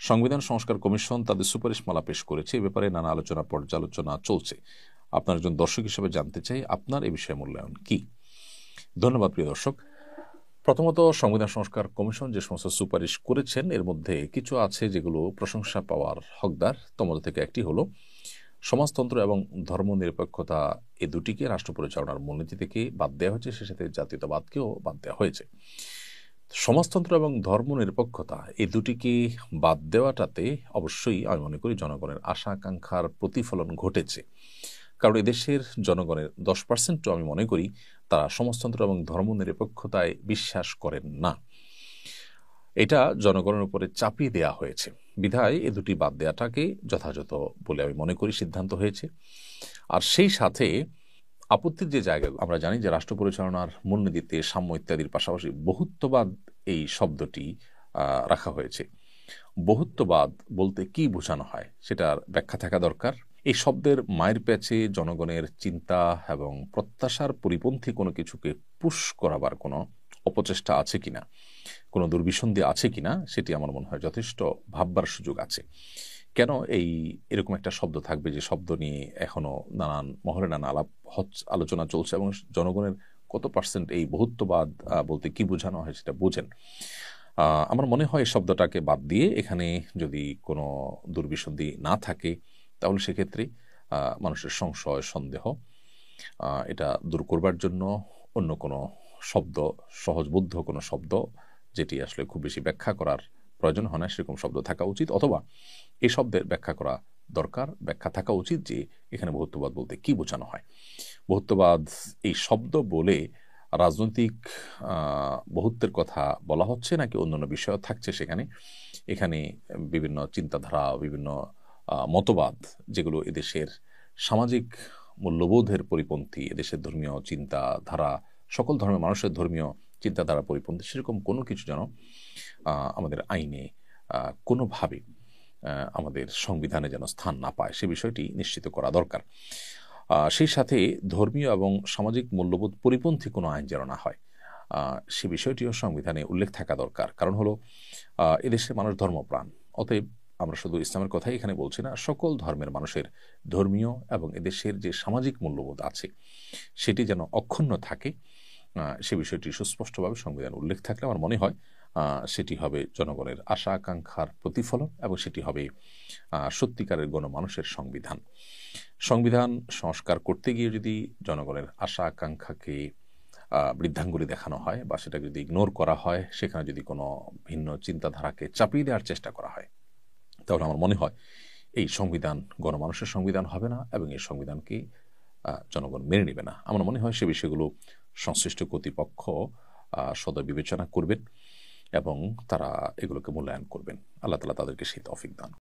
সংবিধান সংস্কার কমিশন তাদের সুপারিশমালা পেশ করেছে। এ ব্যাপারে নানা আলোচনা পর্যালোচনা চলছে। আপনার একজন দর্শক হিসেবে জানতে চাই, আপনার এই বিষয়ে মূল্যায়ন কি? ধন্যবাদ প্রিয় দর্শক। প্রথমত, সংবিধান সংস্কার কমিশন যে সমস্ত সুপারিশ করেছেন এর মধ্যে কিছু আছে যেগুলো প্রশংসা পাওয়ার হকদার। তোমাদের থেকে একটি হলো সমাজতন্ত্র এবং ধর্মনিরপেক্ষতা, এ দুটিকে রাষ্ট্র পরিচালনার মূলনীতি থেকে বাদ দেওয়া হয়েছে, সে সাথে জাতীয়তাবাদকেও বাদ দেওয়া হয়েছে। সমাজতন্ত্র এবং ধর্মনিরপেক্ষতা এই দুটিকে বাদ দেওয়াটাতে অবশ্যই আমি মনে করি জনগণের আশা আকাঙ্ক্ষার প্রতিফলন ঘটেছে। কারণ এদেশের জনগণের 10% আমি মনে করি তারা সমাজতন্ত্র এবং ধর্মনিরপেক্ষতায় বিশ্বাস করেন না। এটা জনগণের উপরে চাপিয়ে দেয়া হয়েছে বিধায় এ দুটি বাদ দেওয়াটাকে যথাযথ বলে আমি মনে করি সিদ্ধান্ত হয়েছে। আর সেই সাথে আপত্তির যে জায়গা, আমরা জানি যে রাষ্ট্র পরিচালনার মূলনীতিতে সাম্য ইত্যাদির পাশাপাশি বহুত্ববাদ এই শব্দটি রাখা হয়েছে। বহুত্ববাদ বলতে কি বোঝানো হয় সেটার ব্যাখ্যা থাকা দরকার। এই শব্দের মায়ের প্যাচে জনগণের চিন্তা এবং প্রত্যাশার পরিপন্থী কোনো কিছুকে পুশ করাবার কোনো অপচেষ্টা আছে কিনা, কোনো দুর্বিসন্ধি আছে কিনা, সেটি আমার মনে হয় যথেষ্ট ভাববার সুযোগ আছে। কেন এরকম একটা শব্দ থাকবে যে শব্দ নিয়ে এখনো নানান মহলে নানা আলোচনা চলছে এবং জনগণের কত পার্সেন্ট এই বহুত্ববাদ বলতে কি বোঝানো হয় সেটা বোঝেন। আমার মনে হয় এই শব্দটাকে বাদ দিয়ে এখানে যদি কোনো দুর্বিসন্ধি না থাকে তাহলে সেক্ষেত্রে মানুষের সংশয় সন্দেহ এটা দূর করবার জন্য অন্য কোনো শব্দ, সহজবোধ্য কোনো শব্দ যেটি আসলে খুব বেশি ব্যাখ্যা করার প্রয়োজন হয় না সেরকম শব্দ থাকা উচিত, অথবা এই শব্দের ব্যাখ্যা করা দরকার, ব্যাখ্যা থাকা উচিত যে এখানে বহুত্ববাদ বলতে কি বোঝানো হয়। বহুত্ববাদ এই শব্দ বলে রাজনৈতিক বহুত্বের কথা বলা হচ্ছে নাকি অন্যান্য বিষয় থাকছে সেখানে। এখানে বিভিন্ন চিন্তাধারা, বিভিন্ন মতবাদ যেগুলো এদেশের সামাজিক মূল্যবোধের পরিপন্থী, এদেশের ধর্মীয় চিন্তাধারা, সকল ধর্মের মানুষের ধর্মীয় চিন্তাধারা পরিপন্থী, সেরকম কোনো কিছু যেন আমাদের আইনে কোনোভাবে আমাদের সংবিধানে যেন স্থান না পায় সে বিষয়টি নিশ্চিত করা দরকার। সেই সাথে ধর্মীয় এবং সামাজিক মূল্যবোধ পরিপন্থী কোনো আইন যেন না হয় সে বিষয়টিও সংবিধানে উল্লেখ থাকা দরকার। কারণ হলো এদেশের মানুষ ধর্মপ্রাণ, অতএব আমরা শুধু ইসলামের কথাই এখানে বলছি না, সকল ধর্মের মানুষের ধর্মীয় এবং এদেশের যে সামাজিক মূল্যবোধ আছে সেটি যেন অক্ষুণ্ণ থাকে সে বিষয়টি সুস্পষ্টভাবে সংবিধান উল্লেখ থাকলে আমার মনে হয় সেটি হবে জনগণের আশা আকাঙ্ক্ষার প্রতিফলন এবং সেটি হবে সত্যিকারের গণমানুষের সংবিধান। সংবিধান সংস্কার করতে গিয়ে যদি জনগণের আশা আকাঙ্ক্ষাকে বৃদ্ধাঙ্গুলি দেখানো হয় বা সেটা যদি ইগনোর করা হয়, সেখানে যদি কোনো ভিন্ন চিন্তাধারাকে চাপিয়ে দেওয়ার চেষ্টা করা হয়, তাহলে আমার মনে হয় এই সংবিধান গণমানুষের সংবিধান হবে না এবং এই সংবিধানকে জনগণ মেনে নেবে না। আমার মনে হয় সে বিষয়গুলো সংশ্লিষ্ট কর্তৃপক্ষ সদয় বিবেচনা করবেন এবং তারা এগুলোকে মূল্যায়ন করবেন। আল্লাহ তাআলা তাদেরকে সেই তৌফিক দান